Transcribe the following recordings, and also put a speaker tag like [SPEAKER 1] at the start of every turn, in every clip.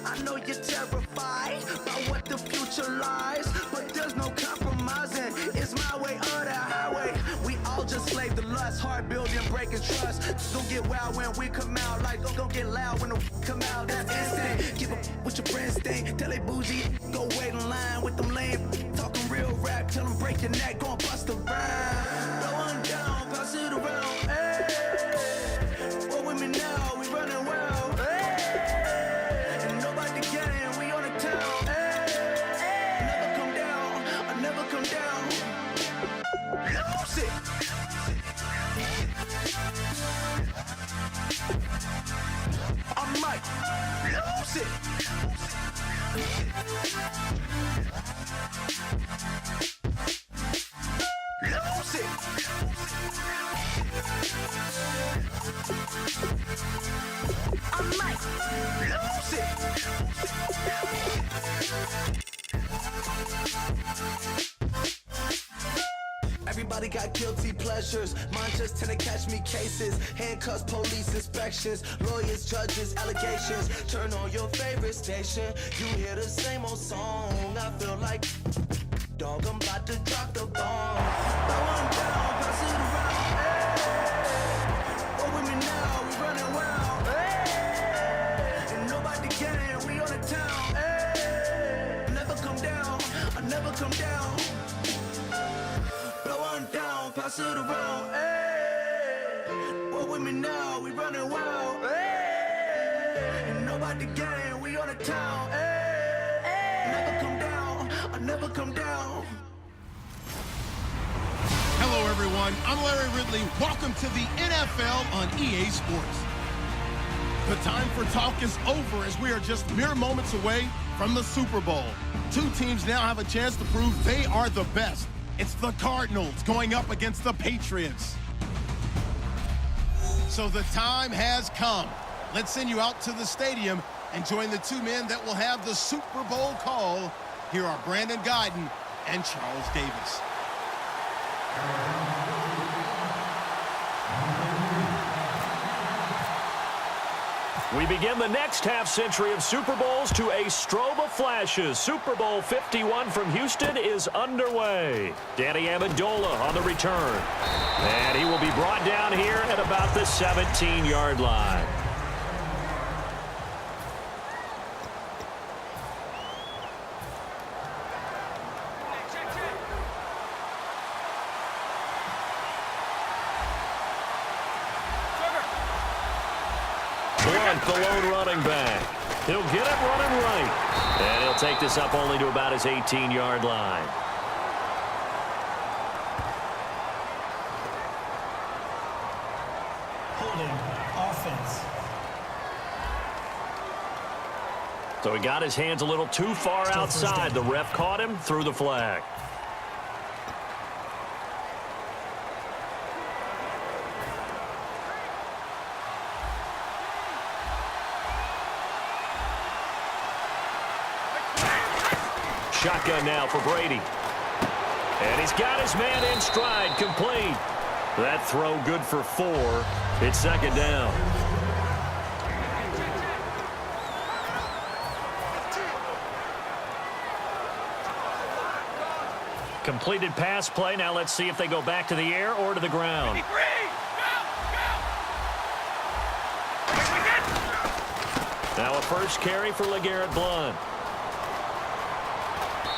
[SPEAKER 1] I know you're terrified by what the future lies, but there's no compromising. It's my way or the highway. We all just slave the lust, heart building, breaking trust. Don't get wild when we come out, like don't get loud when the come out. That's instant. Give up what your friends think. Tell they bougie, go wait in line with them lame. Talking real rap, tell them break your neck, go and bust a rhyme. Blow one down, pass it around. Hey, what with me now? We running wild. Hey, and nobody can, we on the town. Hey, never come down, I never come down. Lose it. I might lose it. Lose it. I might lose it. Everybody got guilty pleasures. Mine just tend to catch me cases. Handcuffs, police inspections, lawyers, judges, allegations. Turn on your favorite station. You hear the same old song. I feel like dog, I'm about to drop the bomb. Throw one down, pass it around. Hey, go with me now, we running wild. Hey, and nobody can, we on the town. Hey, never come down, I never come down. Blow one down, pass it around. Hey, walk with me now, we running wild. Hey, and nobody can, we on the town. Hey, never come down, I never come down.
[SPEAKER 2] Hello, everyone. I'm Larry Ridley. Welcome to the NFL on EA Sports. The time for talk is over as we are just mere moments away from the Super Bowl. Two teams now have a chance to prove they are the best. It's the Cardinals going up against the Patriots. So the time has come. Let's send you out to the stadium and join the two men that will have the Super Bowl call. Here are Brandon Gaudin and Charles Davis.
[SPEAKER 3] We begin the next half-century of Super Bowls to a strobe of flashes. Super Bowl 51 from Houston is underway. Danny Amendola on the return. And he will be brought down here at about the 17-yard line. The lone running back. He'll get it running right. And he'll take this up only to about his 18-yard line.
[SPEAKER 4] Holding offense.
[SPEAKER 3] So he got his hands a little too far outside. The ref caught him, threw the flag. Shotgun now for Brady. And he's got his man in stride, complete. That throw good for 4. It's second down. Completed pass play. Now let's see if they go back to the air or to the ground. Now a first carry for LeGarrette Blount.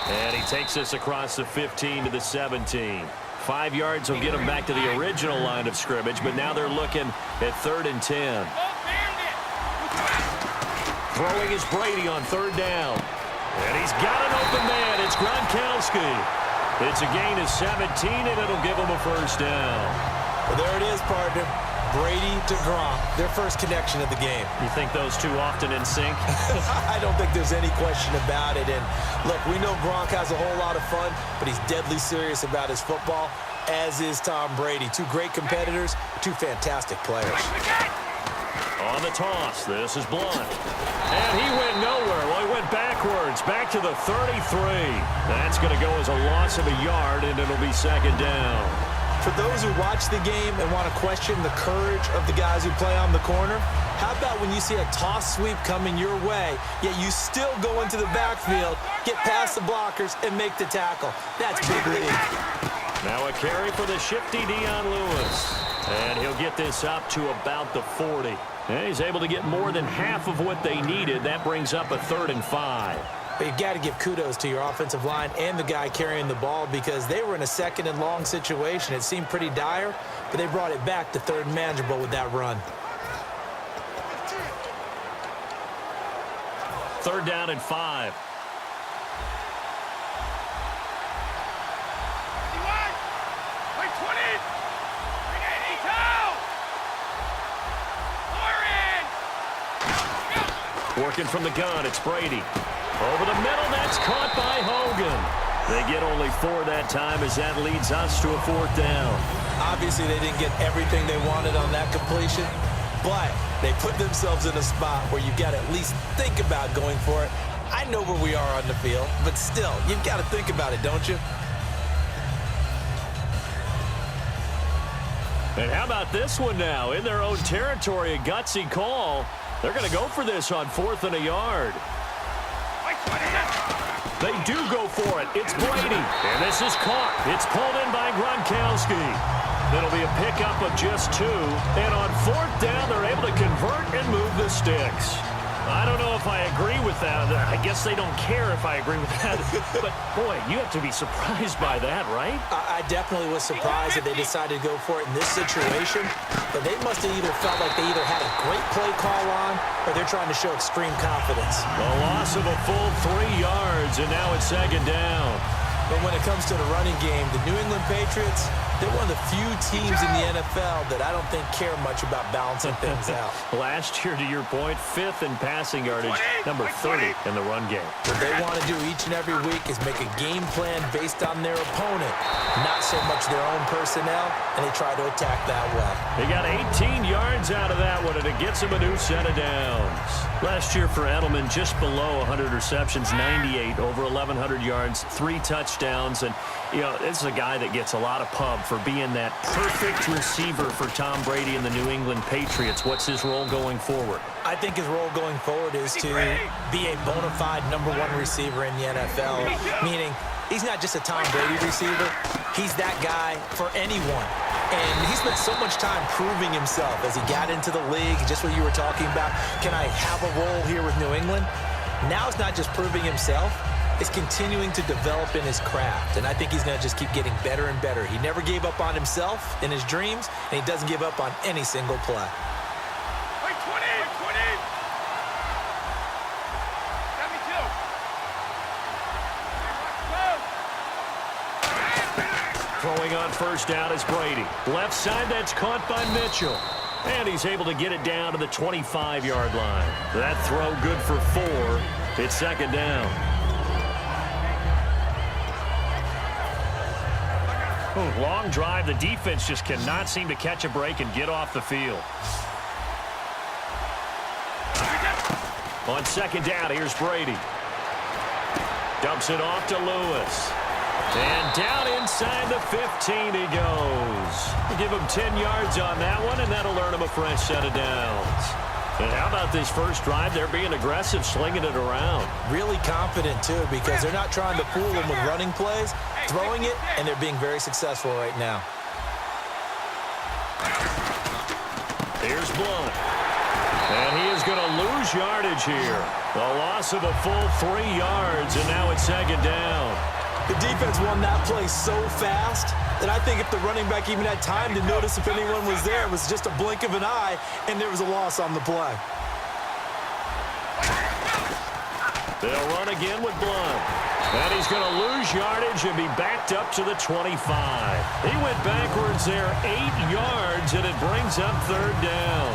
[SPEAKER 3] And he takes this across the 15 to the 17. 5 yards will get him back to the original line of scrimmage, but now they're looking at 3rd and 10. Throwing is Brady on 3rd down. And he's got an open man. It's Gronkowski. It's a gain of 17, and it'll give him a first down.
[SPEAKER 5] Well, there it is, partner. Brady to Gronk, their first connection of the game.
[SPEAKER 3] You think those two often in sync?
[SPEAKER 5] I don't think there's any question about it. And look, we know Gronk has a whole lot of fun, but he's deadly serious about his football, as is Tom Brady. Two great competitors, two fantastic players.
[SPEAKER 3] On the toss, this is Blount. And he went nowhere. Well, he went backwards, back to the 33. That's going to go as a loss of a yard, and it'll be second down.
[SPEAKER 5] For those who watch the game and want to question the courage of the guys who play on the corner, how about when you see a toss sweep coming your way, yet you still go into the backfield, get past the blockers, and make the tackle? That's big league.
[SPEAKER 3] Now a carry for the shifty Dion Lewis. And he'll get this up to about the 40. And he's able to get more than half of what they needed. That brings up a 3rd and 5.
[SPEAKER 5] But you've got to give kudos to your offensive line and the guy carrying the ball because they were in a 2nd and long situation. It seemed pretty dire, but they brought it back to 3rd and manageable with that run.
[SPEAKER 3] 3rd down and 5. Working from the gun, it's Brady. Over the middle, that's caught by Hogan. They get only 4 that time as that leads us to a 4th down.
[SPEAKER 5] Obviously, they didn't get everything they wanted on that completion, but they put themselves in a spot where you've got to at least think about going for it. I know where we are on the field, but still, you've got to think about it, don't you?
[SPEAKER 3] And how about this one now? In their own territory, a gutsy call. They're going to go for this on 4th and a yard. They do go for it. It's Brady. And this is caught. It's pulled in by Gronkowski. It'll be a pickup of just 2. And on 4th down, they're able to convert and move the sticks. I don't know if I agree with that. I guess they don't care if I agree with that. But, boy, you have to be surprised by that, right?
[SPEAKER 5] I definitely was surprised that they decided to go for it in this situation. But they must have either felt like they either had a great play call on or they're trying to show extreme confidence.
[SPEAKER 3] A loss of a full 3 yards, and now it's 2nd down.
[SPEAKER 5] But when it comes to the running game, the New England Patriots, they're one of the few teams in the NFL that I don't think care much about balancing things out.
[SPEAKER 3] Last year, to your point, 5th in passing yardage, number 30 in the run game.
[SPEAKER 5] What they want to do each and every week is make a game plan based on their opponent, not so much their own personnel, and they try to attack that way.
[SPEAKER 3] They got 18 yards out of that one, and it gets them a new set of downs. Last year for Edelman, just below 100 receptions, 98, over 1,100 yards, 3 touchdowns. And, you know, this is a guy that gets a lot of pub for being that perfect receiver for Tom Brady and the New England Patriots. What's his role going forward?
[SPEAKER 5] I think his role going forward is to be a bona fide #1 receiver in the NFL, meaning he's not just a Tom Brady receiver. He's that guy for anyone. And he spent so much time proving himself as he got into the league, just what you were talking about. Can I have a role here with New England? Now it's not just proving himself. It's continuing to develop in his craft. And I think he's going to just keep getting better and better. He never gave up on himself in his dreams, and he doesn't give up on any single play.
[SPEAKER 3] Throwing on 1st down is Brady. Left side, that's caught by Mitchell. And he's able to get it down to the 25-yard line. That throw good for 4. It's 2nd down. Long drive. The defense just cannot seem to catch a break and get off the field. On 2nd down, here's Brady. Dumps it off to Lewis. And down inside the 15 he goes. Give him 10 yards on that one, and that'll earn him a fresh set of downs. And how about this first drive? They're being aggressive, slinging it around.
[SPEAKER 5] Really confident, too, because they're not trying to fool him with running plays, throwing it, and they're being very successful right now.
[SPEAKER 3] Here's Blunt. And he is going to lose yardage here. A loss of a full 3 yards, and now it's 2nd down.
[SPEAKER 5] The defense won that play so fast that I think if the running back even had time to notice if anyone was there, it was just a blink of an eye, and there was a loss on the play.
[SPEAKER 3] They'll run again with Blunt. And he's going to lose yardage and be backed up to the 25. He went backwards there 8 yards, and it brings up 3rd down.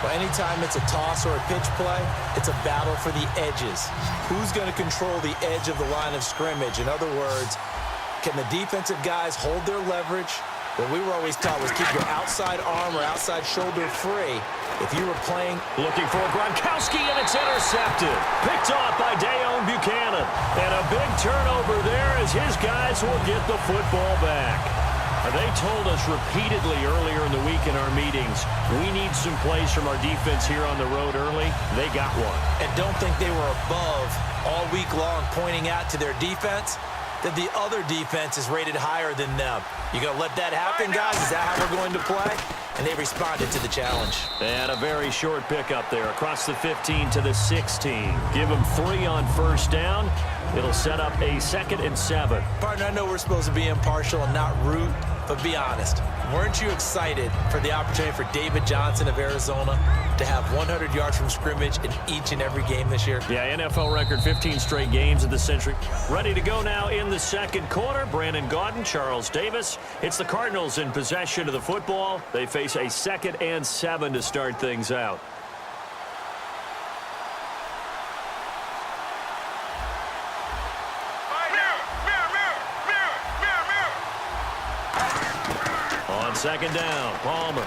[SPEAKER 5] Well, anytime it's a toss or a pitch play, it's a battle for the edges. Who's going to control the edge of the line of scrimmage? In other words, can the defensive guys hold their leverage? What we were always taught was keep your outside arm or outside shoulder free. If you were playing...
[SPEAKER 3] Looking for Gronkowski, and it's intercepted. Picked off by Deone Bucannon. And a big turnover there as his guys will get the football back. They told us repeatedly earlier in the week in our meetings, we need some plays from our defense here on the road early. They got one.
[SPEAKER 5] And don't think they were above all week long pointing out to their defense that the other defense is rated higher than them. You going to let that happen, guys? Is that how we're going to play? And they responded to the challenge.
[SPEAKER 3] And a very short pickup there across the 15 to the 16. Give them 3 on first down. It'll set up a 2nd and 7.
[SPEAKER 5] Partner, I know we're supposed to be impartial and not root, but be honest. Weren't you excited for the opportunity for David Johnson of Arizona to have 100 yards from scrimmage in each and every game this year?
[SPEAKER 3] Yeah, NFL record 15 straight games of the century. Ready to go now in the second quarter. Brandon Gaudin, Charles Davis. It's the Cardinals in possession of the football. They face a 2nd and 7 to start things out. On second down, Palmer.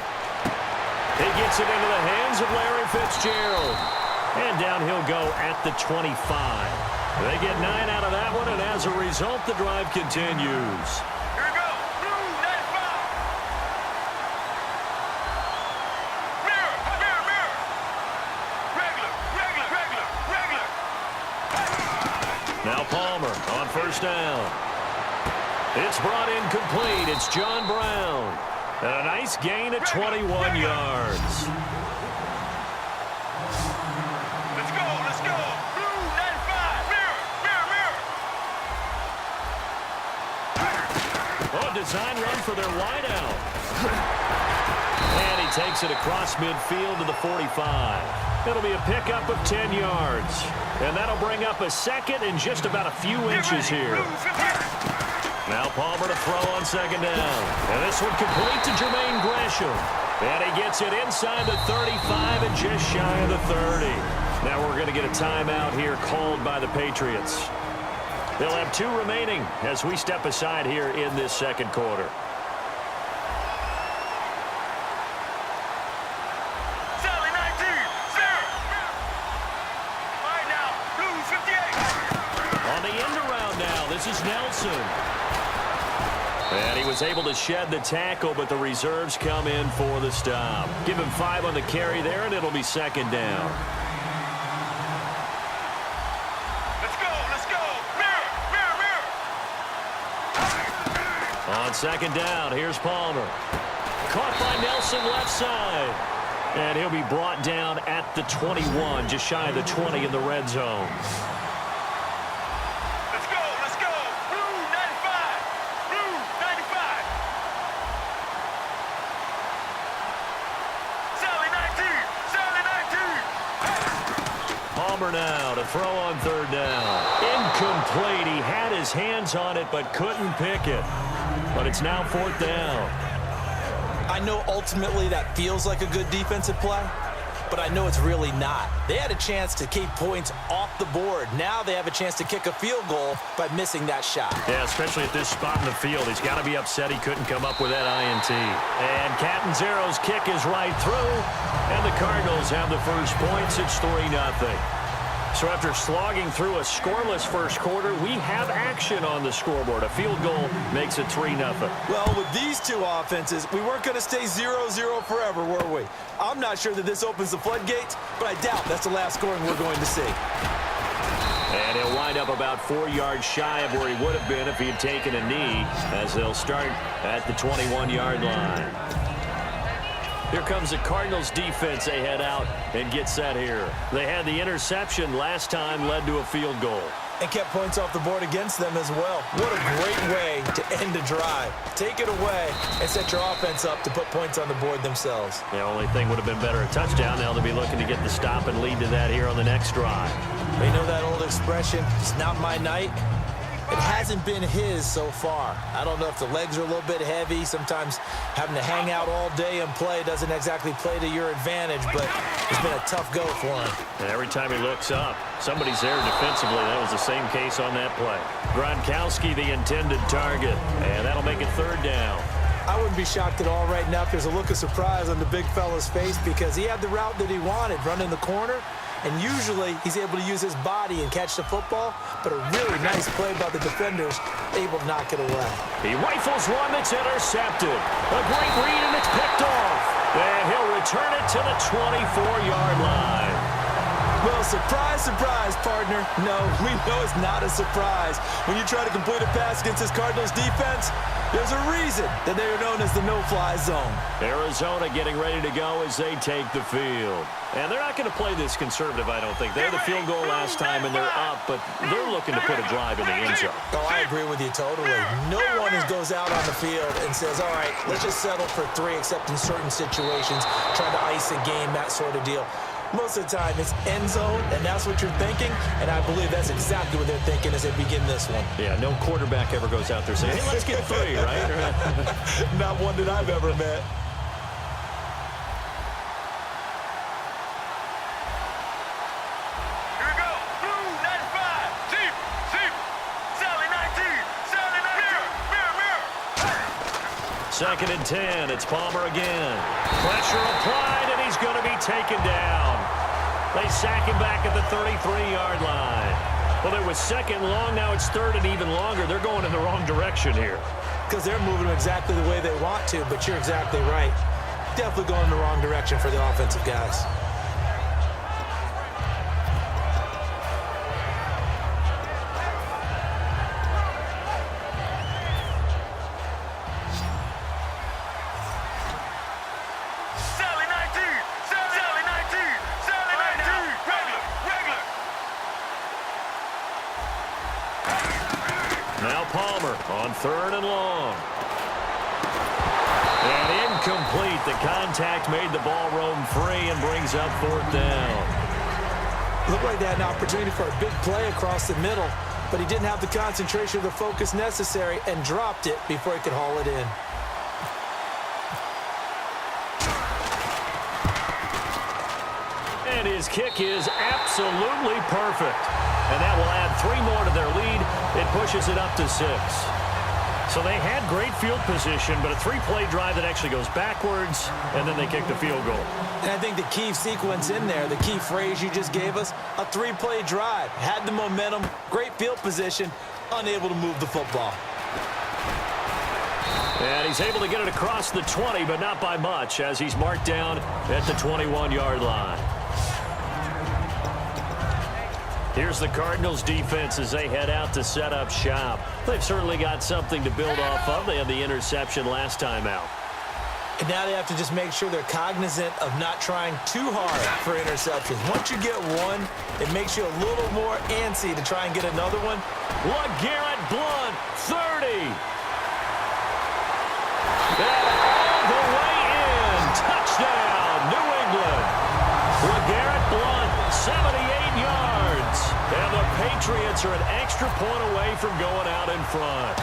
[SPEAKER 3] He gets it into the hands of Larry Fitzgerald. And down he'll go at the 25. They get 9 out of that one, and as a result, the drive continues.
[SPEAKER 6] Here we go. Blue 95. Mirror, mirror, mirror. Regular, regular, regular, regular.
[SPEAKER 3] Now Palmer on first down. It's brought in complete. It's John Brown. And a nice gain at 21 yards.
[SPEAKER 6] Let's go, let's go. Blue 95. Mirror, mirror, mirror.
[SPEAKER 3] Oh, design run for their wideout. And he takes it across midfield to the 45. It'll be a pickup of 10 yards. And that'll bring up a 2nd and just about a few inches here.
[SPEAKER 6] Blue 58.
[SPEAKER 3] Now Palmer to throw on second down. And this one complete to Jermaine Gresham. And he gets it inside the 35 and just shy of the 30. Now we're going to get a timeout here called by the Patriots. They'll have 2 remaining as we step aside here in this second quarter.
[SPEAKER 6] Sally 19. Zero. All right now. Blue 58.
[SPEAKER 3] On the end around now, this is Nelson. And he was able to shed the tackle, but the reserves come in for the stop. Give him 5 on the carry there, and it'll be second down.
[SPEAKER 6] Let's go, let's go. Mirror, mirror, mirror.
[SPEAKER 3] On second down, here's Palmer. Caught by Nelson left side. And he'll be brought down at the 21, just shy of the 20 in the red zone.
[SPEAKER 6] Let's go, let's go. Blue 95. Blue 95. Sally 19. Sally 19.
[SPEAKER 3] Palmer now to throw on third down. Incomplete. He had his hands on it but couldn't pick it. But it's now 4th down.
[SPEAKER 5] I know ultimately that feels like a good defensive play, but I know it's really not. They had a chance to keep points off the board. Now they have a chance to kick a field goal by missing that shot.
[SPEAKER 3] Yeah, especially at this spot in the field. He's got to be upset he couldn't come up with that INT. And Catanzaro's kick is right through, and the Cardinals have the first points. It's 3-0. So after slogging through a scoreless first quarter, we have action on the scoreboard. A field goal makes it 3-0.
[SPEAKER 5] Well, with these 2 offenses, we weren't going to stay 0-0 forever, were we? I'm not sure that this opens the floodgates, but I doubt that's the last scoring we're going to see.
[SPEAKER 3] And he'll wind up about 4 yards shy of where he would have been if he had taken a knee, as they'll start at the 21-yard line. Here comes the Cardinals defense. They head out and get set here. They had the interception last time, led to a field goal.
[SPEAKER 5] And kept points off the board against them as well. What a great way to end a drive. Take it away and set your offense up to put points on the board themselves.
[SPEAKER 3] The only thing would have been better a touchdown. Now they'll be looking to get the stop and lead to that here on the next drive.
[SPEAKER 5] You know that old expression, it's not my night? It hasn't been his so far. I don't know if the legs are a little bit heavy. Sometimes having to hang out all day and play doesn't exactly play to your advantage, but it's been a tough go for him.
[SPEAKER 3] And every time he looks up, somebody's there defensively. That was the same case on that play. Gronkowski, the intended target, and that'll make it 3rd down.
[SPEAKER 5] I wouldn't be shocked at all right now if there's a look of surprise on the big fella's face because he had the route that he wanted, running the corner, and usually he's able to use his body and catch the football, but a really nice play by the defenders, able to knock it away.
[SPEAKER 3] He rifles one that's intercepted. A great read, and it's picked off. And he'll return it to the 24-yard line.
[SPEAKER 5] Well, surprise, surprise, partner. No, we know it's not a surprise. When you try to complete a pass against this Cardinals defense, there's a reason that they are known as the no-fly zone.
[SPEAKER 3] Arizona getting ready to go as they take the field. And they're not going to play this conservative, I don't think. They had a field goal last time, and they're up, but they're looking to put a drive in the end zone.
[SPEAKER 5] Oh, I agree with you totally. No one goes out on the field and says, all right, let's just settle for 3, except in certain situations, trying to ice a game, that sort of deal. Most of the time, it's end zone, and that's what you're thinking, and I believe that's exactly what they're thinking as they begin this one.
[SPEAKER 3] Yeah, no quarterback ever goes out there saying, hey, let's get 3, right?
[SPEAKER 5] Not one that I've ever met.
[SPEAKER 6] Here we go. Blue 95. Deep. Sally 19. Sally 19. Mirror.
[SPEAKER 3] Second and 10. It's Palmer again. Pressure applied, and he's going to be taken down. They sack him back at the 33-yard line. Well, it was second long. Now it's third and even longer. They're going in the wrong direction here.
[SPEAKER 5] Because they're moving exactly the way they want to, but you're exactly right. Definitely going in the wrong direction for the offensive guys.
[SPEAKER 3] Now Palmer on third and long. And incomplete. The contact made the ball roam free and brings up fourth down.
[SPEAKER 5] Looked like they had an opportunity for a big play across the middle, but he didn't have the concentration or the focus necessary and dropped it before he could haul it in.
[SPEAKER 3] And his kick is absolutely perfect. And that will add 3 more to their lead. It pushes it up to 6. So they had great field position, but a 3-play drive that actually goes backwards, and then they kick the field goal.
[SPEAKER 5] And I think the key sequence in there, the key phrase you just gave us, a 3-play drive. Had the momentum, great field position, unable to move the football.
[SPEAKER 3] And he's able to get it across the 20, but not by much, as he's marked down at the 21-yard line. Here's the Cardinals defense as they head out to set up shop. They've certainly got something to build off of. They had the interception last time out.
[SPEAKER 5] And now they have to just make sure they're cognizant of not trying too hard for interceptions. Once you get one, it makes you a little more antsy to try and get another one.
[SPEAKER 3] LeGarrette Blount, 30. And all the way in. Touchdown, New England. LeGarrette Blount, 78 yards. And the Patriots are an extra point away from going out in front.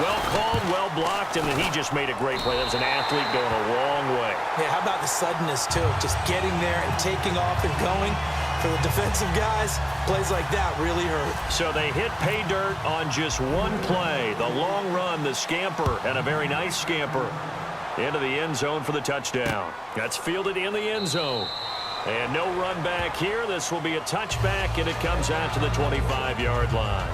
[SPEAKER 3] Well called, well blocked, and then he just made a great play. That was an athlete going a long way.
[SPEAKER 5] Yeah, how about the suddenness, too? Just getting there and taking off and going. For the defensive guys, plays like that really hurt.
[SPEAKER 3] So they hit pay dirt on just one play. The long run, the scamper, and a very nice scamper into the end zone for the touchdown. That's fielded in the end zone. And no run back here. This will be a touchback, and it comes out to the 25-yard line.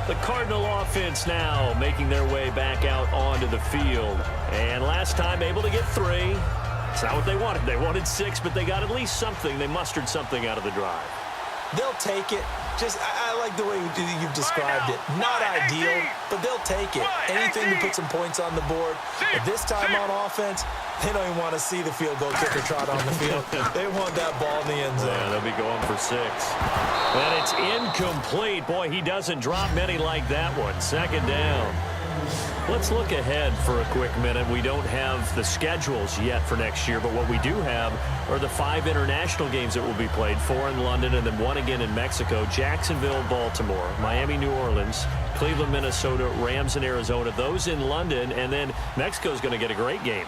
[SPEAKER 3] The Cardinal offense now making their way back out onto the field. And last time able to get 3. It's not what they wanted. They wanted 6, but they got at least something. They mustered something out of the drive.
[SPEAKER 5] They'll take it. I like the way you've described it. Not ideal, but they'll take it. Anything to put some points on the board. But this time on offense, they don't even want to see the field goal kicker trot on the field. They want that ball in the end zone.
[SPEAKER 3] Yeah, they'll be going for 6. And it's incomplete. Boy, he doesn't drop many like that one. Second down. Let's look ahead for a quick minute. We don't have the schedules yet for next year, but what we do have are the 5 international games that will be played, 4 in London and then 1 again in Mexico, Jacksonville, Baltimore, Miami, New Orleans, Cleveland, Minnesota, Rams in Arizona, those in London, and then Mexico's going to get a great game.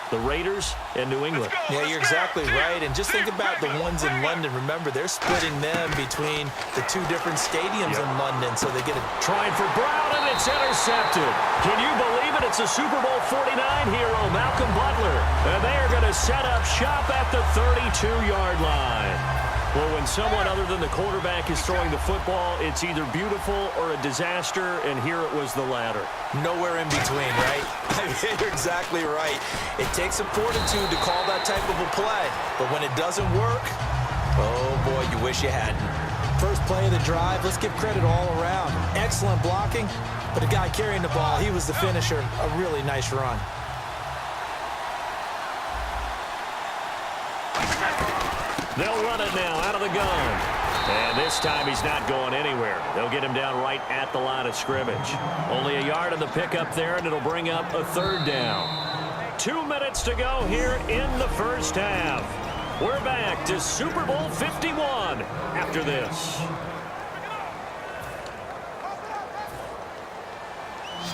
[SPEAKER 3] The Raiders and New England.
[SPEAKER 5] Yeah, you're exactly right. And just think about the ones in London. Remember, they're splitting them between the 2 different stadiums in London, so they get a
[SPEAKER 3] trying for Brown, and it's intercepted. Can you believe it? It's a Super Bowl 49 hero, Malcolm Butler. And they are going to set up shop at the 32-yard line. Well, when someone other than the quarterback is throwing the football, it's either beautiful or a disaster, and here it was the latter.
[SPEAKER 5] Nowhere in between, right? You're exactly right. It takes some fortitude to call that type of a play, but when it doesn't work, oh boy, you wish you hadn't. First play of the drive, let's give credit all around. Excellent blocking, but the guy carrying the ball, he was the finisher. A really nice run.
[SPEAKER 3] They'll run it now out of the gun. And this time he's not going anywhere. They'll get him down right at the line of scrimmage. Only a yard on the pickup there, and it'll bring up a third down. 2 minutes to go here in the first half. We're back to Super Bowl 51 after this.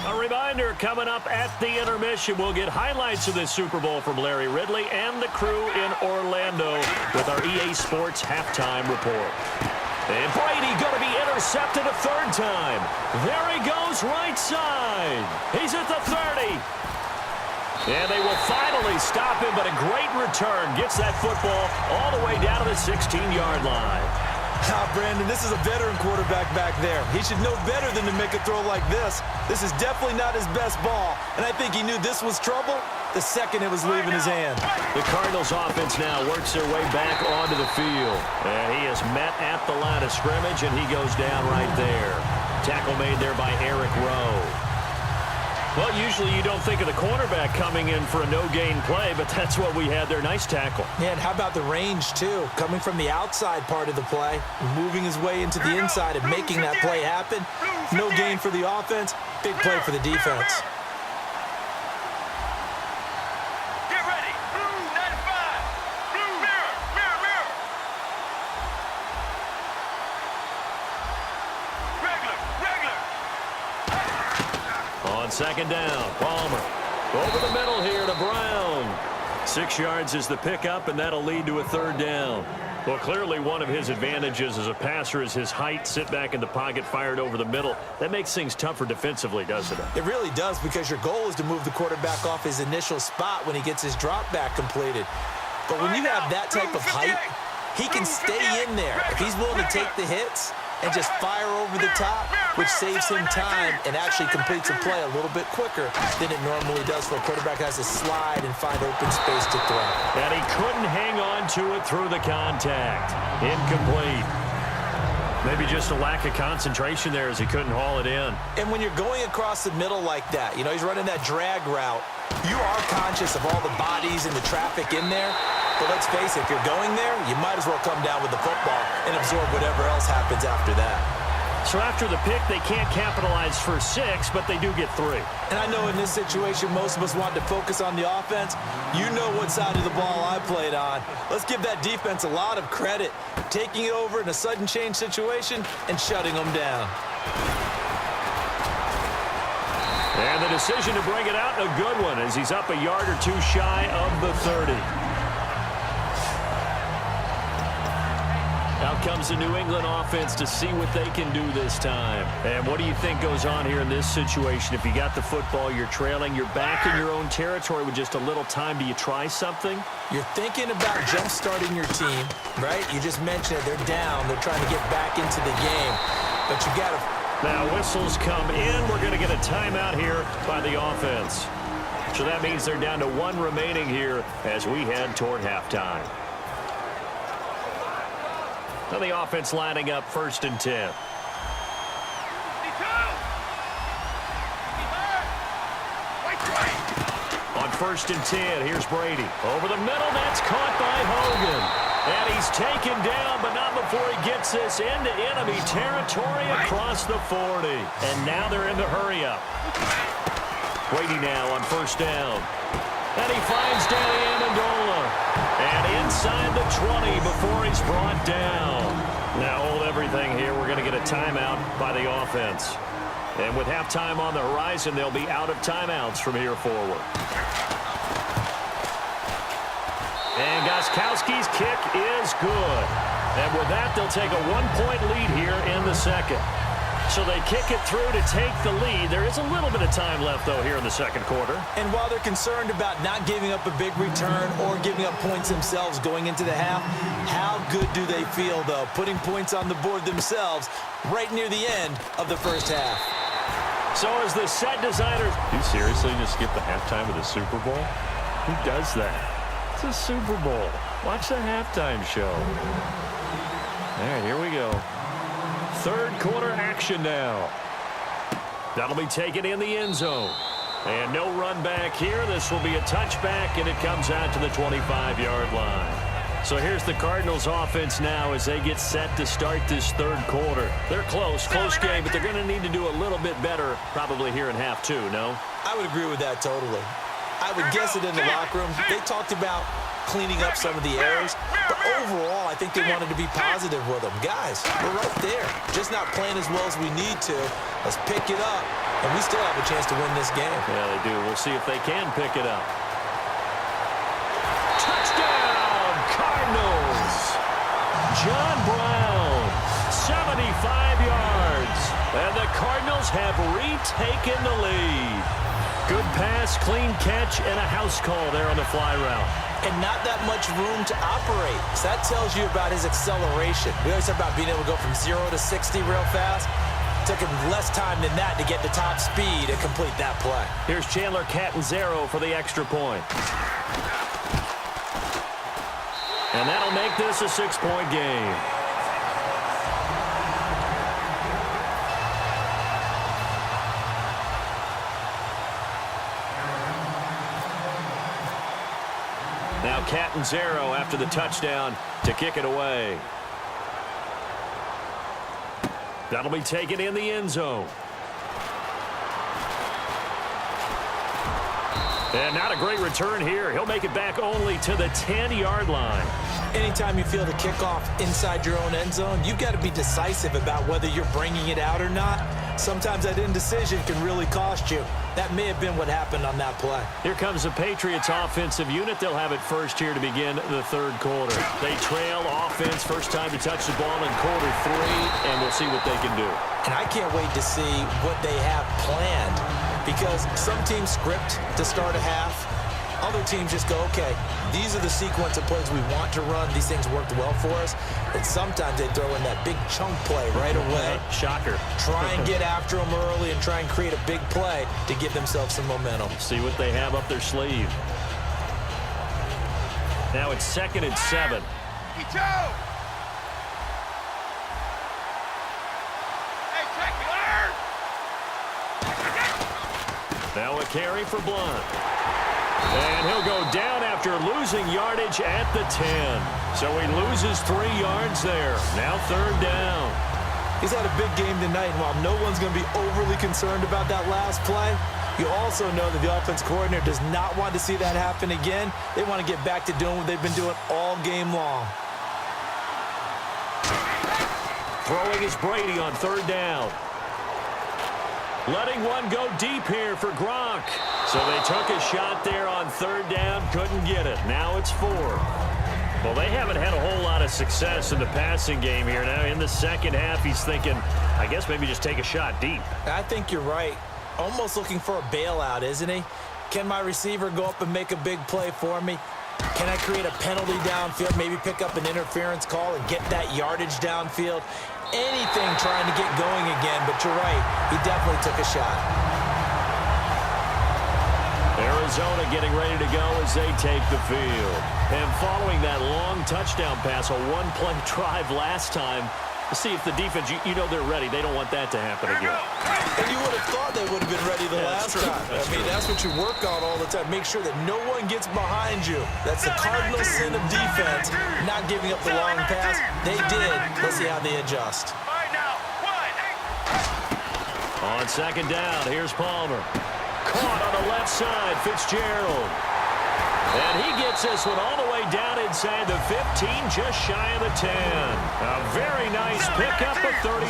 [SPEAKER 3] A reminder, coming up at the intermission, we'll get highlights of this Super Bowl from Larry Ridley and the crew in Orlando with our EA Sports halftime report. And Brady going to be intercepted a third time. There he goes, right side. He's at the 30. And they will finally stop him, but a great return gets that football all the way down to the 16-yard line.
[SPEAKER 5] Now, Brandon, this is a veteran quarterback back there. He should know better than to make a throw like this. This is definitely not his best ball, and I think he knew this was trouble the second it was leaving his hand.
[SPEAKER 3] The Cardinals offense now works their way back onto the field. And he is met at the line of scrimmage, and he goes down right there. Tackle made there by Eric Rowe. Well, usually you don't think of the cornerback coming in for a no-gain play, but that's what we had there. Nice tackle.
[SPEAKER 5] Yeah, and how about the range, too? Coming from the outside part of the play, moving his way into the inside and making that play happen. No gain for the offense, big play for the defense.
[SPEAKER 6] Get ready. Blue 95. Blue mirror, mirror, mirror. Regular, regular.
[SPEAKER 3] On second down, Palmer. Over the middle here to Brown. 6 yards is the pickup, and that'll lead to a third down. Well, clearly one of his advantages as a passer is his height. Sit back in the pocket, fired over the middle. That makes things tougher defensively, doesn't it?
[SPEAKER 5] It really does, because your goal is to move the quarterback off his initial spot when he gets his drop back completed. But when you have that type of height, he can stay in there. If he's willing to take the hits and just fire over the top, which saves him time and actually completes a play a little bit quicker than it normally does for a quarterback who has to slide and find open space to throw.
[SPEAKER 3] And he couldn't hang on to it through the contact. Incomplete. Maybe just a lack of concentration there as he couldn't haul it in.
[SPEAKER 5] And when you're going across the middle like that, you know, he's running that drag route, you are conscious of all the bodies and the traffic in there. But let's face it, if you're going there, you might as well come down with the football and absorb whatever else happens after that.
[SPEAKER 3] So after the pick, they can't capitalize for 6, but they do get 3.
[SPEAKER 5] And I know in this situation, most of us want to focus on the offense. You know what side of the ball I played on. Let's give that defense a lot of credit, taking it over in a sudden change situation and shutting them down.
[SPEAKER 3] And the decision to bring it out, a good one, as he's up a yard or 2 shy of the 30. Out comes the New England offense to see what they can do this time. And what do you think goes on here in this situation? If you got the football, you're trailing, you're back in your own territory with just a little time. Do you try something?
[SPEAKER 5] You're thinking about jump-starting your team, right? You just mentioned it. They're down. They're trying to get back into the game. But you got to...
[SPEAKER 3] Now whistles come in. We're going to get a timeout here by the offense. So that means they're down to 1 remaining here as we head toward halftime. Now the offense lining up 1st and 10. On 1st and 10, here's Brady. Over the middle, that's caught by Hogan. And he's taken down, but not before he gets this into enemy territory across the 40. And now they're in the hurry-up. Brady now on 1st down. And he finds Danny Amendola. And inside the 20 before he's brought down. Now hold everything here. We're going to get a timeout by the offense. And with halftime on the horizon, they'll be out of timeouts from here forward. And Gostkowski's kick is good. And with that, they'll take a 1-point lead here in the second. So they kick it through to take the lead. There is a little bit of time left, though, here in the second quarter.
[SPEAKER 5] And while they're concerned about not giving up a big return or giving up points themselves going into the half, how good do they feel, though, putting points on the board themselves right near the end of the first half?
[SPEAKER 3] So as the set designers... You seriously just skip the halftime of the Super Bowl? Who does that? It's a Super Bowl. Watch the halftime show. All right, here we go. Third quarter action now. That'll be taken in the end zone. And no run back here. This will be a touchback, and it comes out to the 25-yard line. So here's the Cardinals offense now as they get set to start this third quarter. They're close game, but they're going to need to do a little bit better probably here in half two, no?
[SPEAKER 5] I would agree with that totally. I would guess it in the locker room. They talked about cleaning up some of the errors, but overall, I think they wanted to be positive with them. Guys, we're right there, just not playing as well as we need to. Let's pick it up, and we still have a chance to win this game.
[SPEAKER 3] Yeah, they do. We'll see if they can pick it up. Touchdown, Cardinals! John Brown, 75 yards, and the Cardinals have retaken the lead. Good pass, clean catch, and a house call there on the fly route.
[SPEAKER 5] And not that much room to operate. So that tells you about his acceleration. We always talk about being able to go from 0 to 60 real fast. Took him less time than that to get the top speed and complete that play.
[SPEAKER 3] Here's Chandler Catanzaro for the extra point. And that'll make this a 6-point game. Now Catanzaro after the touchdown to kick it away. That'll be taken in the end zone. And not a great return here. He'll make it back only to the 10-yard line.
[SPEAKER 5] Anytime you feel the kickoff inside your own end zone, you've got to be decisive about whether you're bringing it out or not. Sometimes that indecision can really cost you. That may have been what happened on that play.
[SPEAKER 3] Here comes the Patriots offensive unit. They'll have it first here to begin the third quarter. They trail offense, first time to touch the ball in quarter three, and we'll see what they can do.
[SPEAKER 5] And I can't wait to see what they have planned, because some teams script to start a half. Other teams just go, okay, these are the sequence of plays we want to run. These things worked well for us. And sometimes they throw in that big chunk play right away.
[SPEAKER 3] Shocker.
[SPEAKER 5] Try and get after them early and try and create a big play to give themselves some momentum.
[SPEAKER 3] See what they have up their sleeve. Now it's 2nd and 7. Now a carry for Blunt. And he'll go down after losing yardage at the 10. So he loses 3 yards there. Now 3rd down.
[SPEAKER 5] He's had a big game tonight, and while no one's going to be overly concerned about that last play, you also know that the offense coordinator does not want to see that happen again. They want to get back to doing what they've been doing all game long.
[SPEAKER 3] Throwing is Brady on 3rd down. Letting one go deep here for Gronk. So they took a shot there on 3rd down, couldn't get it. Now it's 4. Well, they haven't had a whole lot of success in the passing game here. Now in the second half, he's thinking, I guess maybe just take a shot deep.
[SPEAKER 5] I think you're right. Almost looking for a bailout, isn't he? Can my receiver go up and make a big play for me? Can I create a penalty downfield, maybe pick up an interference call and get that yardage downfield? Anything trying to get going again, but you're right. He definitely took a shot.
[SPEAKER 3] Arizona getting ready to go as they take the field. And following that long touchdown pass, a one-play drive last time, to see if the defense, you know they're ready. They don't want that to happen again.
[SPEAKER 5] And you would have thought they would have been ready the last time. That's what you work on all the time. Make sure that no one gets behind you. That's the cardinal sin of defense, not giving up the long pass. They did. Let's see how they adjust.
[SPEAKER 3] On 2nd down, here's Palmer. Caught on the left side, Fitzgerald. And he gets this one all the way down inside the 15, just shy of the 10. A very nice pickup of 33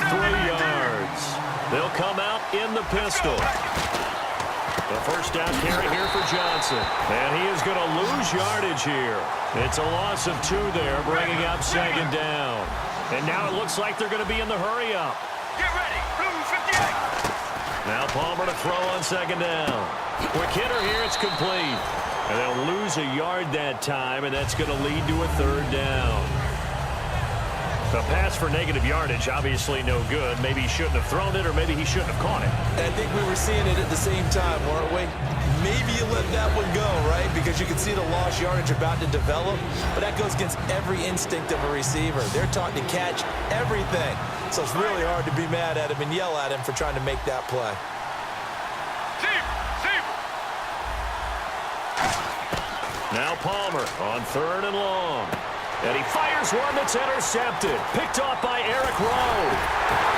[SPEAKER 3] yards. They'll come out in the pistol. The first down carry here for Johnson. And he is going to lose yardage here. It's a loss of 2 there, bringing up 2nd down. And now it looks like they're going to be in the hurry-up.
[SPEAKER 6] Get ready. Blue 58.
[SPEAKER 3] Now Palmer to throw on second down. Quick hitter here. It's complete. And they'll lose a yard that time, and that's going to lead to a third down. The pass for negative yardage, obviously no good. Maybe he shouldn't have thrown it, or maybe he shouldn't have caught it.
[SPEAKER 5] I think we were seeing it at the same time, weren't we? Maybe you let that one go, right? Because you can see the lost yardage about to develop. But that goes against every instinct of a receiver. They're taught to catch everything. So it's really hard to be mad at him and yell at him for trying to make that play.
[SPEAKER 3] Now Palmer on third and long. And he fires one that's intercepted. Picked off by Eric Rowe.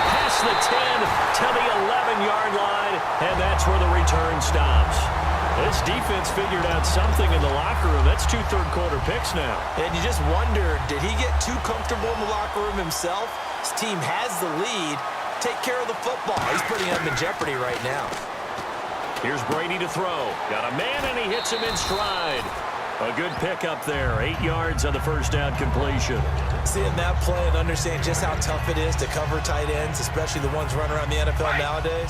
[SPEAKER 3] Past the 10 to the 11-yard line, and that's where the return stops. This defense figured out something in the locker room. That's 2 third-quarter picks now.
[SPEAKER 5] And you just wonder, did he get too comfortable in the locker room himself? His team has the lead. Take care of the football. He's putting them in jeopardy right now.
[SPEAKER 3] Here's Brady to throw. Got a man, and he hits him in stride. A good pick up there. 8 yards on the first down completion.
[SPEAKER 5] Seeing that play and understand just how tough it is to cover tight ends, especially the ones running around the NFL nowadays,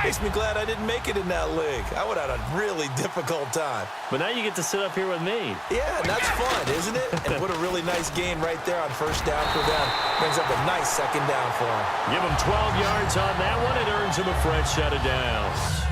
[SPEAKER 5] makes me glad I didn't make it in that league. I would have had a really difficult time.
[SPEAKER 3] But now you get to sit up here with me.
[SPEAKER 5] Yeah, and that's fun, isn't it? And what a really nice gain right there on first down for them. Brings up a nice second down for them.
[SPEAKER 3] Give him 12 yards on that one. It earns him a fresh set of downs.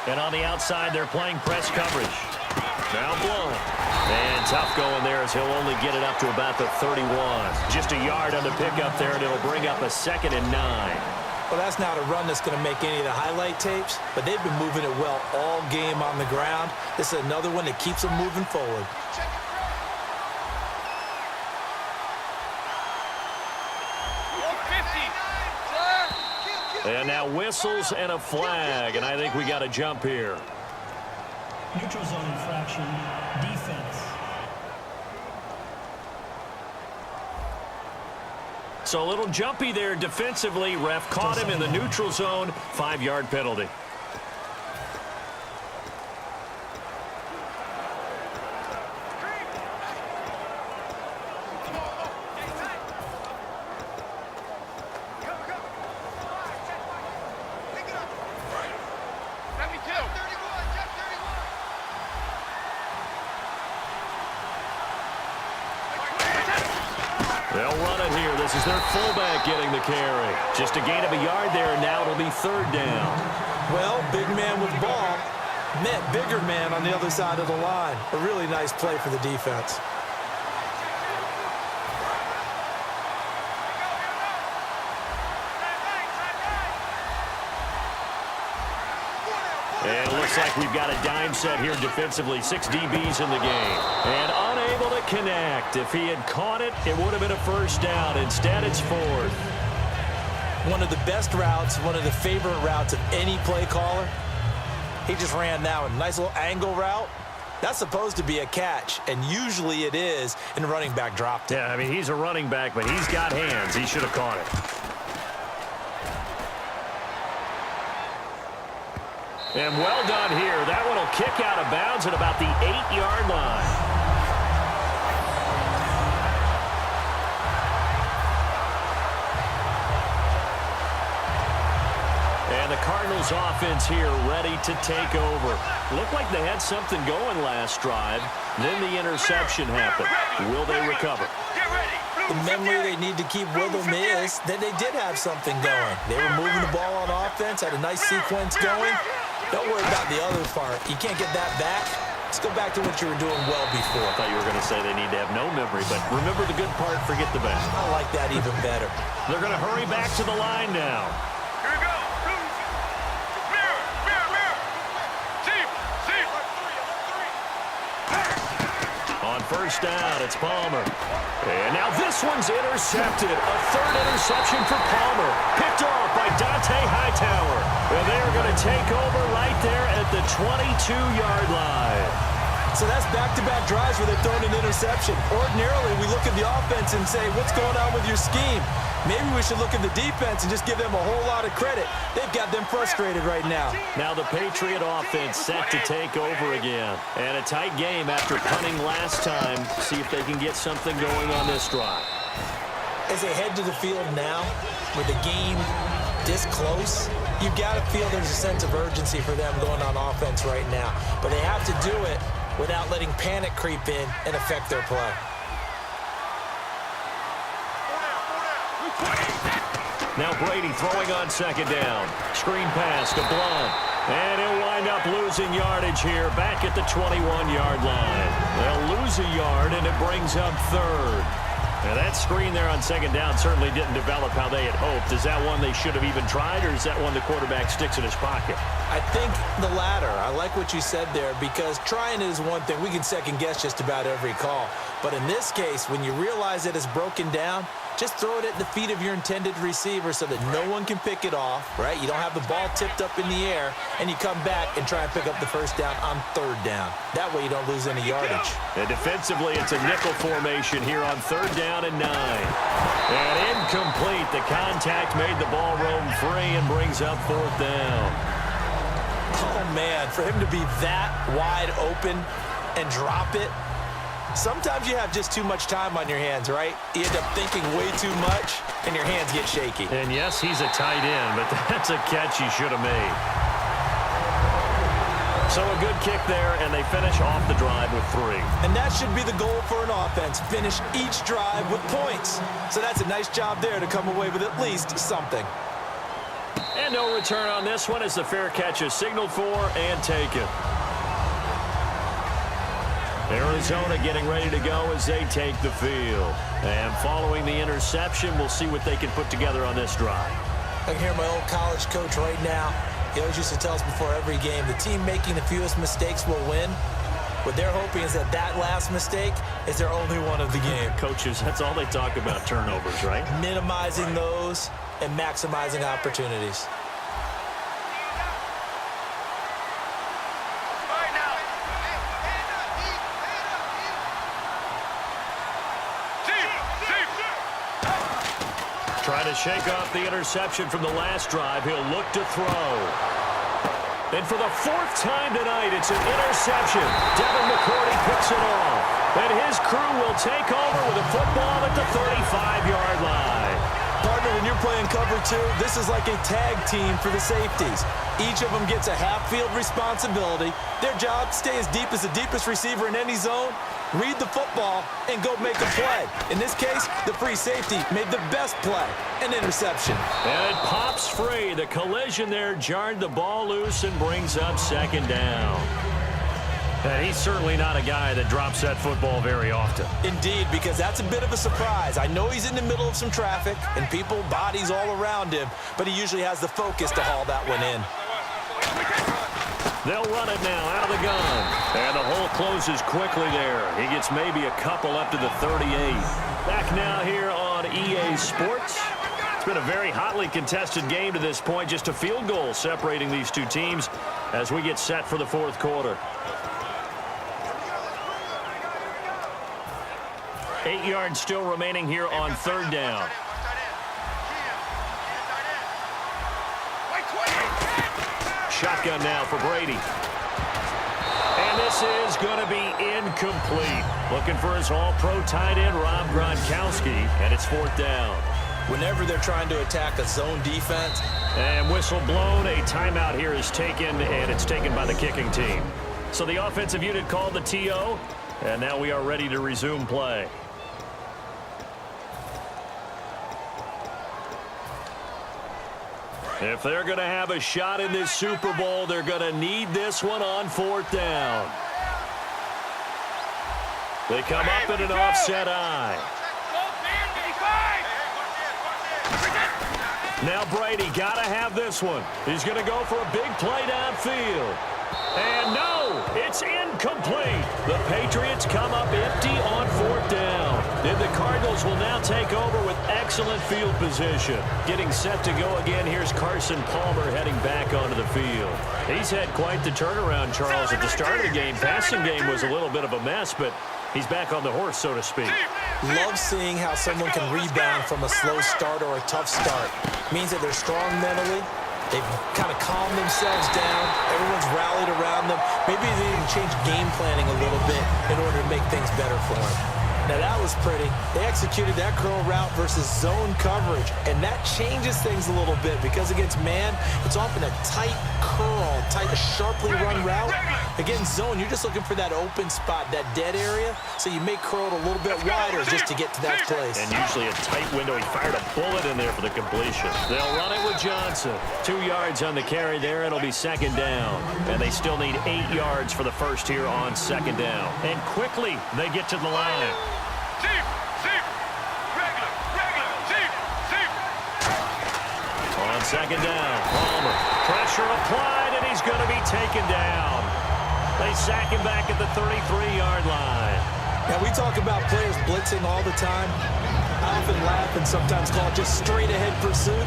[SPEAKER 3] And on the outside, they're playing press coverage. Now blown. And tough going there as he'll only get it up to about the 31. Just a yard on the pickup there, and it'll bring up a 2nd and 9.
[SPEAKER 5] Well, that's not a run that's going to make any of the highlight tapes, but they've been moving it well all game on the ground. This is another one that keeps them moving forward.
[SPEAKER 3] And now whistles and a flag, and I think we got a jump here.
[SPEAKER 4] Neutral zone infraction, defense.
[SPEAKER 3] So a little jumpy there defensively. Ref caught him in the neutral zone. 5-yard penalty. They'll run it here. This is their fullback getting the carry. Just a gain of a yard there, and now it'll be 3rd down.
[SPEAKER 5] Well, big man with ball met bigger man on the other side of the line. A really nice play for the defense.
[SPEAKER 3] And it looks like we've got a dime set here defensively. 6 DBs in the game. And unable to connect. If he had caught it, it would have been a first down. Instead, it's 4th.
[SPEAKER 5] One of the best routes, one of the favorite routes of any play caller. He just ran that one. Nice little angle route. That's supposed to be a catch, and usually it is, and the running back dropped it.
[SPEAKER 3] Yeah, I mean, he's a running back, but he's got hands. He should have caught it. And well done here. That one will kick out of bounds at about the 8-yard line. And the Cardinals offense here ready to take over. Looked like they had something going last drive. Then the interception happened. Will they recover?
[SPEAKER 5] The memory they need to keep with them is that they did have something going. They were moving the ball on offense, had a nice sequence going. Don't worry about the other part. You can't get that back. Let's go back to what you were doing well before.
[SPEAKER 3] I thought you were going to say they need to have no memory, but remember the good part, forget the bad.
[SPEAKER 5] I like that even better.
[SPEAKER 3] They're going to hurry back to the line now.
[SPEAKER 6] Here we go. Mirror, mirror, mirror. Deep, deep.
[SPEAKER 3] On first down, it's Palmer. And now this one's intercepted. A third interception for Palmer. Picked off by Dante Hightower. And they're going to take over right there at the 22-yard line.
[SPEAKER 5] So that's back-to-back drives where they've thrown an interception. Ordinarily, we look at the offense and say, what's going on with your scheme? Maybe we should look at the defense and just give them a whole lot of credit. They've got them frustrated right now.
[SPEAKER 3] Now the Patriot offense set to take over again. And a tight game after punting last time. See if they can get something going on this drive.
[SPEAKER 5] As they head to the field now, with the game this close, you've got to feel there's a sense of urgency for them going on offense right now. But they have to do it without letting panic creep in and affect their play.
[SPEAKER 3] Now Brady throwing on second down. Screen pass to Blount. And he'll wind up losing yardage here back at the 21-yard line. They'll lose a yard, and it brings up third. Now that screen there on second down certainly didn't develop how they had hoped. Is that one they should have even tried, or is that one the quarterback sticks in his pocket?
[SPEAKER 5] I think the latter. I like what you said there, because trying is one thing. We can second-guess just about every call. But in this case, when you realize that it's broken down, just throw it at the feet of your intended receiver so that no one can pick it off, right? You don't have the ball tipped up in the air, and you come back and try and pick up the first down on third down. That way you don't lose any yardage.
[SPEAKER 3] And defensively, it's a nickel formation here on third down and 9. And incomplete. The contact made the ball roam free and brings up fourth down.
[SPEAKER 5] Oh, man, for him to be that wide open and drop it, sometimes you have just too much time on your hands, right? You end up thinking way too much, and your hands get shaky.
[SPEAKER 3] And yes, he's a tight end, but that's a catch he should have made. So a good kick there, and they finish off the drive with 3.
[SPEAKER 5] And that should be the goal for an offense, finish each drive with points. So that's a nice job there to come away with at least something.
[SPEAKER 3] And no return on this one as the fair catch is signaled for and taken. Arizona getting ready to go as they take the field. And following the interception, we'll see what they can put together on this drive.
[SPEAKER 5] I can hear my old college coach right now. He always used to tell us before every game, the team making the fewest mistakes will win. What they're hoping is that that last mistake is their only one of the game.
[SPEAKER 3] Coaches, that's all they talk about, turnovers, right?
[SPEAKER 5] Minimizing those and maximizing opportunities.
[SPEAKER 3] Trying to shake off the interception from the last drive. He'll look to throw. And for the 4th time tonight, it's an interception. Devin McCourty picks it off. And his crew will take over with a football at the 35-yard line.
[SPEAKER 5] Partner, when you're playing cover 2, this is like a tag team for the safeties. Each of them gets a half-field responsibility. Their job, stay as deep as the deepest receiver in any zone, read the football, and go make a play. In this case, the free safety made the best play, an interception.
[SPEAKER 3] And it pops free. The collision there jarred the ball loose and brings up second down. And he's certainly not a guy that drops that football very often.
[SPEAKER 5] Indeed, because that's a bit of a surprise. I know he's in the middle of some traffic and people, bodies all around him, but he usually has the focus to haul that one in.
[SPEAKER 3] They'll run it now out of the gun. And the hole closes quickly there. He gets maybe a couple up to the 38. Back now here on EA Sports. It's been a very hotly contested game to this point. Just a field goal separating these two teams as we get set for the 4th quarter. 8 yards still remaining here on third down. Shotgun now for Brady. And this is going to be incomplete. Looking for his all-pro tight end, Rob Gronkowski, and it's 4th down.
[SPEAKER 5] whenever they're trying to attack a zone defense.
[SPEAKER 3] And whistle blown. A timeout here is taken, and it's taken by the kicking team. So the offensive unit called the TO, and now we are ready to resume play. If they're going to have a shot in this Super Bowl, they're going to need this one on 4th down. They come up in an offset eye. Now Brady got to have this one. He's going to go for a big play downfield. And no, it's incomplete. The Patriots come up empty on 4th down. And the Cardinals will now take over with excellent field position. Getting set to go again, here's Carson Palmer heading back onto the field. He's had quite the turnaround, Charles. At the start of the game, passing game was a little bit of a mess, but he's back on the horse, so to speak.
[SPEAKER 5] Love seeing how someone can rebound from a slow start or a tough start. Means that they're strong mentally. They've kind of calmed themselves down. Everyone's rallied around them. Maybe they even changed game planning a little bit in order to make things better for them. Now, that was pretty. They executed that curl route versus zone coverage, and that changes things a little bit because against man, it's often a tight curl, tight, sharply run route. Against zone, you're just looking for that open spot, that dead area, so you may curl it a little bit wider just to get to that place.
[SPEAKER 3] And usually a tight window. He fired a bullet in there for the completion. They'll run it with Johnson. 2 yards on the carry there. It'll be 2nd down. And they still need 8 yards for the first here on 2nd down. And quickly, they get to the line. On 2nd down, Palmer. Pressure applied, and he's going to be taken down. They sack him back at the 33-yard line.
[SPEAKER 5] Now, we talk about players blitzing all the time. I often laugh and sometimes call it just straight-ahead pursuit.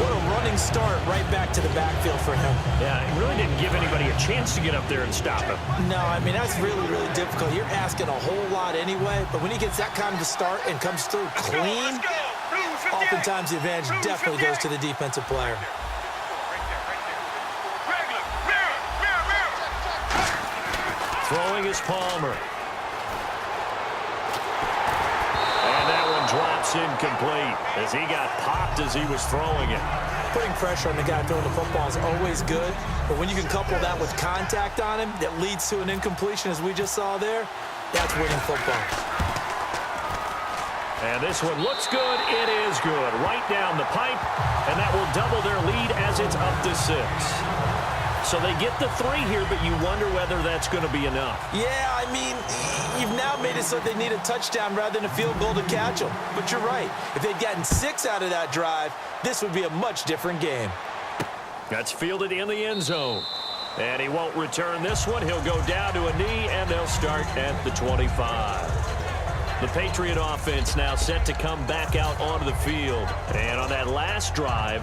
[SPEAKER 5] What a running start right back to the backfield for him.
[SPEAKER 3] Yeah, he really didn't give anybody a chance to get up there and stop him.
[SPEAKER 5] No, I mean, that's really, really difficult. You're asking a whole lot anyway, but when he gets that kind of a start and comes through clean, oftentimes the advantage definitely goes to the defensive player.
[SPEAKER 3] Throwing is Palmer. And that one drops incomplete as he got popped as he was throwing it.
[SPEAKER 5] Putting pressure on the guy throwing the football is always good, but when you can couple that with contact on him that leads to an incompletion as we just saw there, that's winning football.
[SPEAKER 3] And this one looks good. It is good. Right down the pipe, and that will double their lead as it's up to 6. So they get the 3 here, but you wonder whether that's going to be enough.
[SPEAKER 5] Yeah, I mean, you've now made it so they need a touchdown rather than a field goal to catch them. But you're right. If they'd gotten 6 out of that drive, this would be a much different game.
[SPEAKER 3] That's fielded in the end zone. And he won't return this one. He'll go down to a knee, and they'll start at the 25. The Patriot offense now set to come back out onto the field. And on that last drive,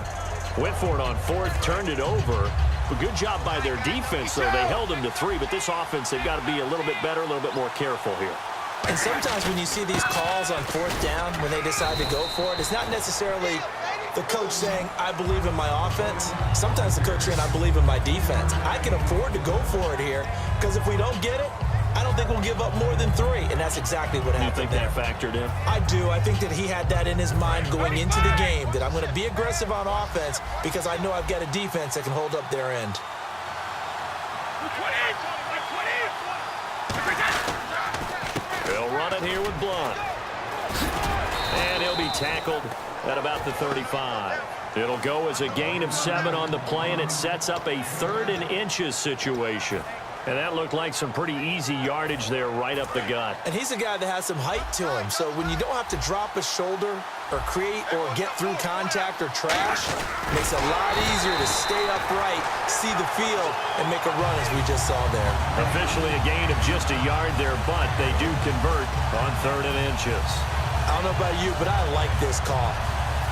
[SPEAKER 3] went for it on 4th, turned it over. A good job by their defense, though. They held them to 3, but this offense, they've got to be a little bit better, a little bit more careful here.
[SPEAKER 5] And sometimes when you see these calls on 4th down, when they decide to go for it, it's not necessarily the coach saying, I believe in my offense. Sometimes the coach saying, I believe in my defense. I can afford to go for it here, because if we don't get it, I don't think we'll give up more than 3, and that's exactly what happened there.
[SPEAKER 3] You think that factored in?
[SPEAKER 5] I do. I think that he had that in his mind going into the game, that I'm going to be aggressive on offense because I know I've got a defense that can hold up their end.
[SPEAKER 3] They'll run it here with Blunt. And he'll be tackled at about the 35. It'll go as a gain of 7 on the play, and it sets up a 3rd and inches situation. And that looked like some pretty easy yardage there right up the gut.
[SPEAKER 5] And he's a guy that has some height to him. So when you don't have to drop a shoulder or create or get through contact or trash, it makes it a lot easier to stay upright, see the field, and make a run as we just saw there.
[SPEAKER 3] Officially a gain of just a yard there, but they do convert on 3rd and inches.
[SPEAKER 5] I don't know about you, but I like this call.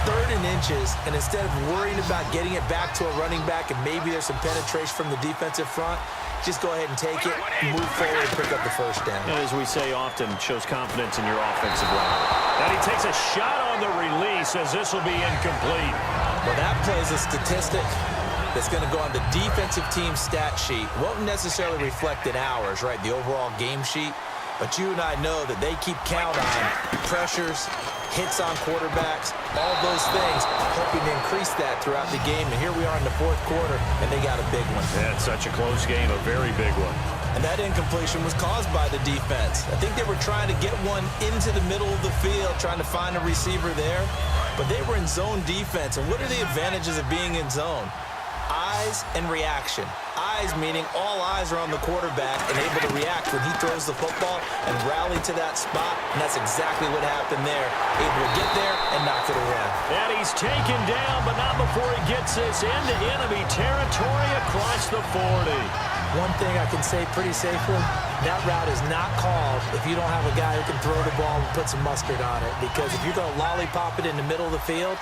[SPEAKER 5] 3rd and inches, and instead of worrying about getting it back to a running back and maybe there's some penetration from the defensive front, just go ahead and take it, move forward, and pick up the 1st down.
[SPEAKER 3] And as we say often, shows confidence in your offensive line. And he takes a shot on the release as this will be incomplete.
[SPEAKER 5] Well, that plays a statistic that's going to go on the defensive team stat sheet. Won't necessarily reflect in ours, right, the overall game sheet. But you and I know that they keep count on pressures, hits on quarterbacks, all those things, hoping to increase that throughout the game. And here we are in the fourth quarter, and they got a big one.
[SPEAKER 3] Yeah, it's such a close game, a very big one.
[SPEAKER 5] And that incompletion was caused by the defense. I think they were trying to get one into the middle of the field, trying to find a receiver there. But they were in zone defense. And what are the advantages of being in zone? Eyes and reaction. Eyes meaning all eyes are on the quarterback and able to react when he throws the football and rally to that spot. And that's exactly what happened there. Able to get there and knock it away.
[SPEAKER 3] And he's taken down, but not before he gets this into enemy territory across the 40.
[SPEAKER 5] One thing I can say pretty safely, that route is not called if you don't have a guy who can throw the ball and put some mustard on it. Because if you're going to lollipop it in the middle of the field,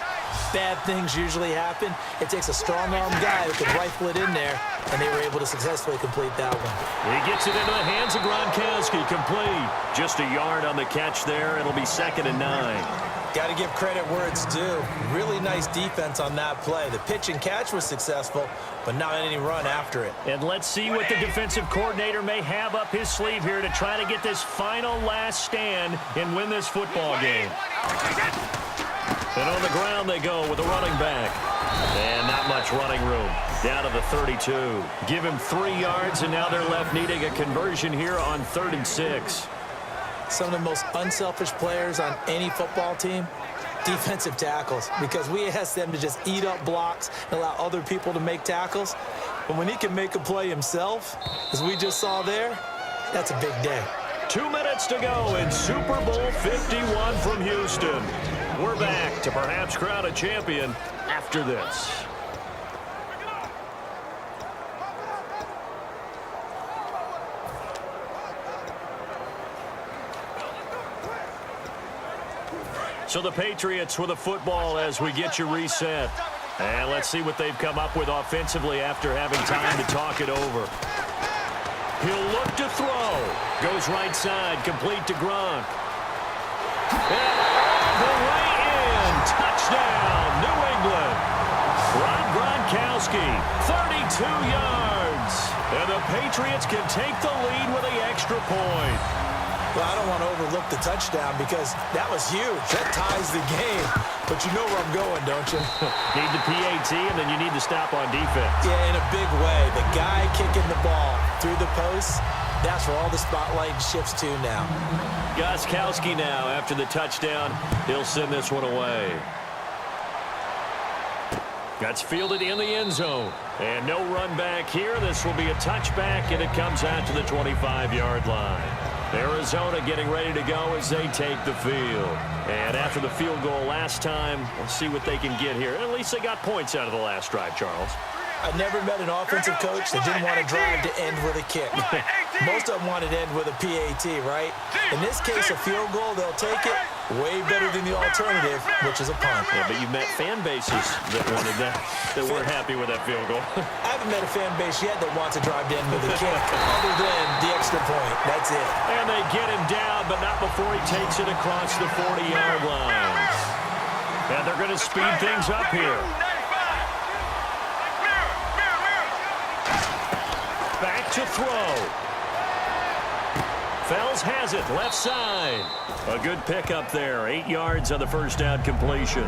[SPEAKER 5] bad things usually happen. It takes a strong-arm guy who can rifle it in there, and they were able to successfully complete that one.
[SPEAKER 3] He gets it into the hands of Gronkowski, complete. Just a yard on the catch there. It'll be 2nd and 9.
[SPEAKER 5] Got to give credit where it's due. Really nice defense on that play. The pitch and catch was successful, but not any run after it.
[SPEAKER 3] And let's see what the defensive coordinator may have up his sleeve here to try to get this final last stand and win this football game. And on the ground they go with a running back. And not much running room. Down to the 32. Give him 3 yards, and now they're left needing a conversion here on 3rd and 6.
[SPEAKER 5] Some of the most unselfish players on any football team, defensive tackles, because we ask them to just eat up blocks and allow other people to make tackles. But when he can make a play himself, as we just saw there, that's a big day.
[SPEAKER 3] 2 minutes to go in Super Bowl 51 from Houston. We're back to perhaps crown a champion after this. So the Patriots with a football as we get you reset. And let's see what they've come up with offensively after having time to talk it over. He'll look to throw. Goes right side, complete to Gronk. And all the way in. Touchdown, New England. Rob Gronkowski, 32 yards. And the Patriots can take the lead with the extra point.
[SPEAKER 5] Well, I don't want to overlook the touchdown because that was huge. That ties the game. But you know where I'm going, don't you?
[SPEAKER 3] Need the PAT, and then you need to stop on defense.
[SPEAKER 5] Yeah, in a big way. The guy kicking the ball through the posts, that's where all the spotlight shifts to now.
[SPEAKER 3] Gostkowski now, after the touchdown, he'll send this one away. That's fielded in the end zone. And no run back here. This will be a touchback, and it comes out to the 25-yard line. Arizona getting ready to go as they take the field. And after the field goal last time, we'll see what they can get here. At least they got points out of the last drive, Charles.
[SPEAKER 5] I've never met an offensive coach that didn't want to drive to end with a kick. Most of them wanted to end with a PAT, right? In this case, a field goal, they'll take it. Way better than the alternative, which is a punt.
[SPEAKER 3] Yeah, but you've met fan bases that wanted that weren't happy with that field goal.
[SPEAKER 5] I haven't met a fan base yet that wants to drive to end with a kick, other than the extra point. That's it.
[SPEAKER 3] And they get him down, but not before he takes it across the 40-yard line. And they're going to speed things up here. Back to throw. Fells has it, left side. A good pickup there. 8 yards on the first down completion.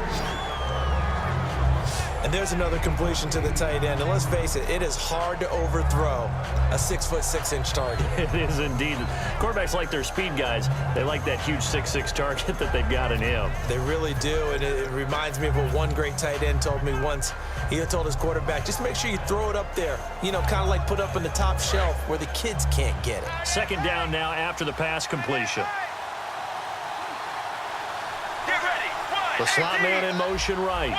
[SPEAKER 5] And there's another completion to the tight end. And let's face it, it is hard to overthrow a 6'6" target.
[SPEAKER 3] It is indeed. Quarterbacks like their speed guys. They like that huge 6'6" target that they've got in him.
[SPEAKER 5] They really do. And it reminds me of what one great tight end told me once. He told his quarterback, just make sure you throw it up there. You know, kind of like put up on the top shelf where the kids can't get it.
[SPEAKER 3] 2nd down now after the pass completion.
[SPEAKER 6] Get ready.
[SPEAKER 3] The slot man in motion right.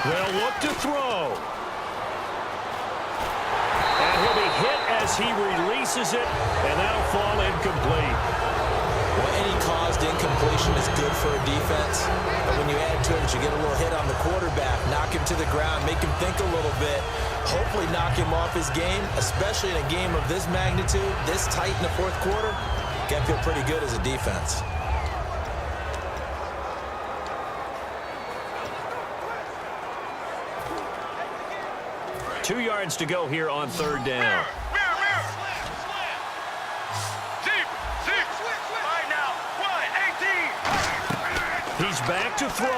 [SPEAKER 3] They'll look to throw. And he'll be hit as he releases it, and that'll fall incomplete.
[SPEAKER 5] Well, any caused incompletion is good for a defense. But when you add to it, you get a little hit on the quarterback, knock him to the ground, make him think a little bit, hopefully knock him off his game, especially in a game of this magnitude, this tight in the fourth quarter. Got to feel pretty good as a defense.
[SPEAKER 3] 2 yards to go here on third down.
[SPEAKER 6] Mirror. Deep. All right now. 1, 18.
[SPEAKER 3] He's back to throw.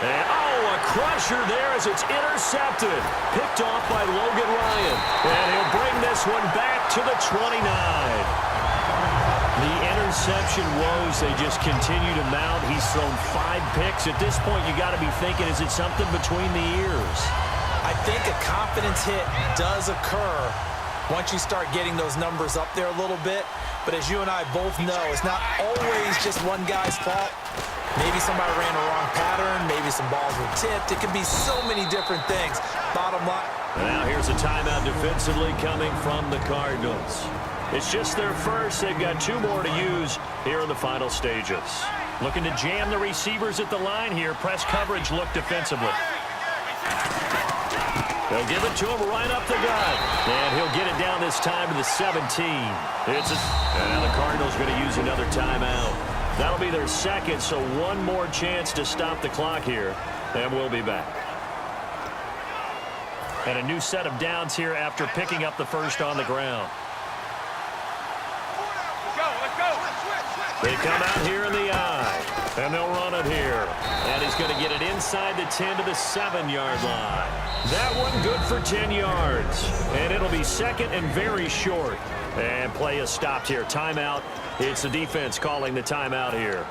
[SPEAKER 3] And, a crusher there as it's intercepted. Picked off by Logan Ryan. And he'll bring this one back to the 29. The interception woes, they just continue to mount. He's thrown 5 picks. At this point, you got to be thinking, is it something between the ears?
[SPEAKER 5] I think a confidence hit does occur once you start getting those numbers up there a little bit. But as you and I both know, it's not always just one guy's fault. Maybe somebody ran a wrong pattern. Maybe some balls were tipped. It can be so many different things. Bottom line.
[SPEAKER 3] Now here's a timeout defensively coming from the Cardinals. It's just their first. They've got 2 more to use here in the final stages. Looking to jam the receivers at the line here. Press coverage look defensively. They'll give it to him right up the gut. And he'll get it down this time to the 17. And the Cardinals going to use another timeout. That'll be their second, so 1 more chance to stop the clock here. And we'll be back. And a new set of downs here after picking up the first on the ground.
[SPEAKER 6] Let's go.
[SPEAKER 3] They come out here in the eye, and they'll run it here. And he's going to get it inside the 10 to the 7-yard line. That one good for 10 yards. And it'll be second and very short. And play is stopped here. Timeout. It's the defense calling the timeout here.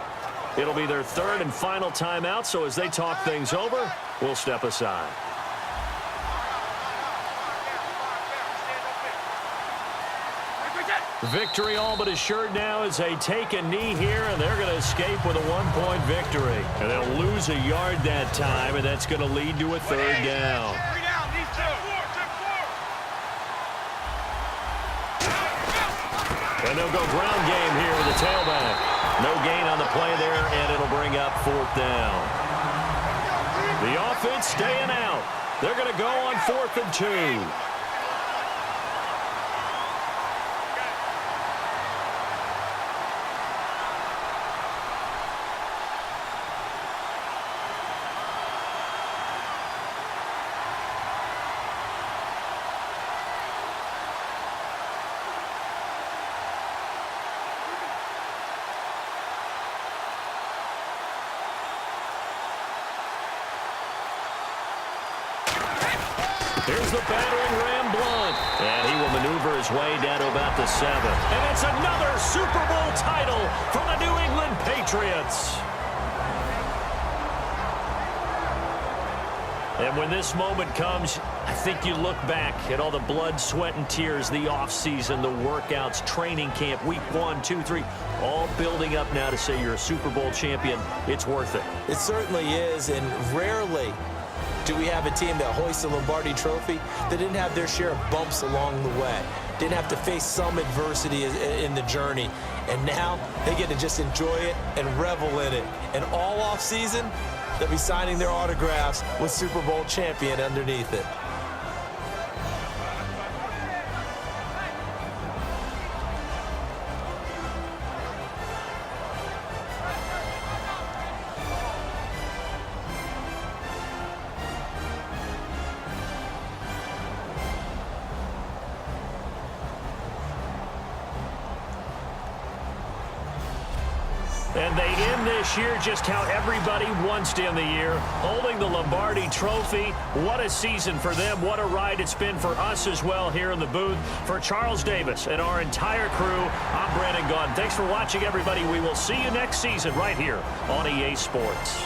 [SPEAKER 3] It'll be their third and final timeout, so as they talk things over, we'll step aside. Victory all but assured now as they take a knee here, and they're going to escape with a 1-point victory. And they'll lose a yard that time, and that's going to lead to a third down. And they'll go ground game here with the tailback. No gain on the play there, and it'll bring up 4th down. The offense staying out. They're going to go on 4th and 2. Here's the battering Ram Blunt. And he will maneuver his way down to about the 7. And it's another Super Bowl title for the New England Patriots. And when this moment comes, I think you look back at all the blood, sweat, and tears, the offseason, the workouts, training camp, week 1, 2, 3, all building up now to say you're a Super Bowl champion. It's worth it.
[SPEAKER 5] It certainly is, and rarely do we have a team that hoists a Lombardi trophy that didn't have their share of bumps along the way, didn't have to face some adversity in the journey, and now they get to just enjoy it and revel in it. And all off season, they'll be signing their autographs with Super Bowl champion underneath it.
[SPEAKER 3] And they end this year just how everybody wants to end the year, holding the Lombardi Trophy. What a season for them. What a ride it's been for us as well here in the booth. For Charles Davis and our entire crew, I'm Brandon Gaudin. Thanks for watching, everybody. We will see you next season right here on EA Sports.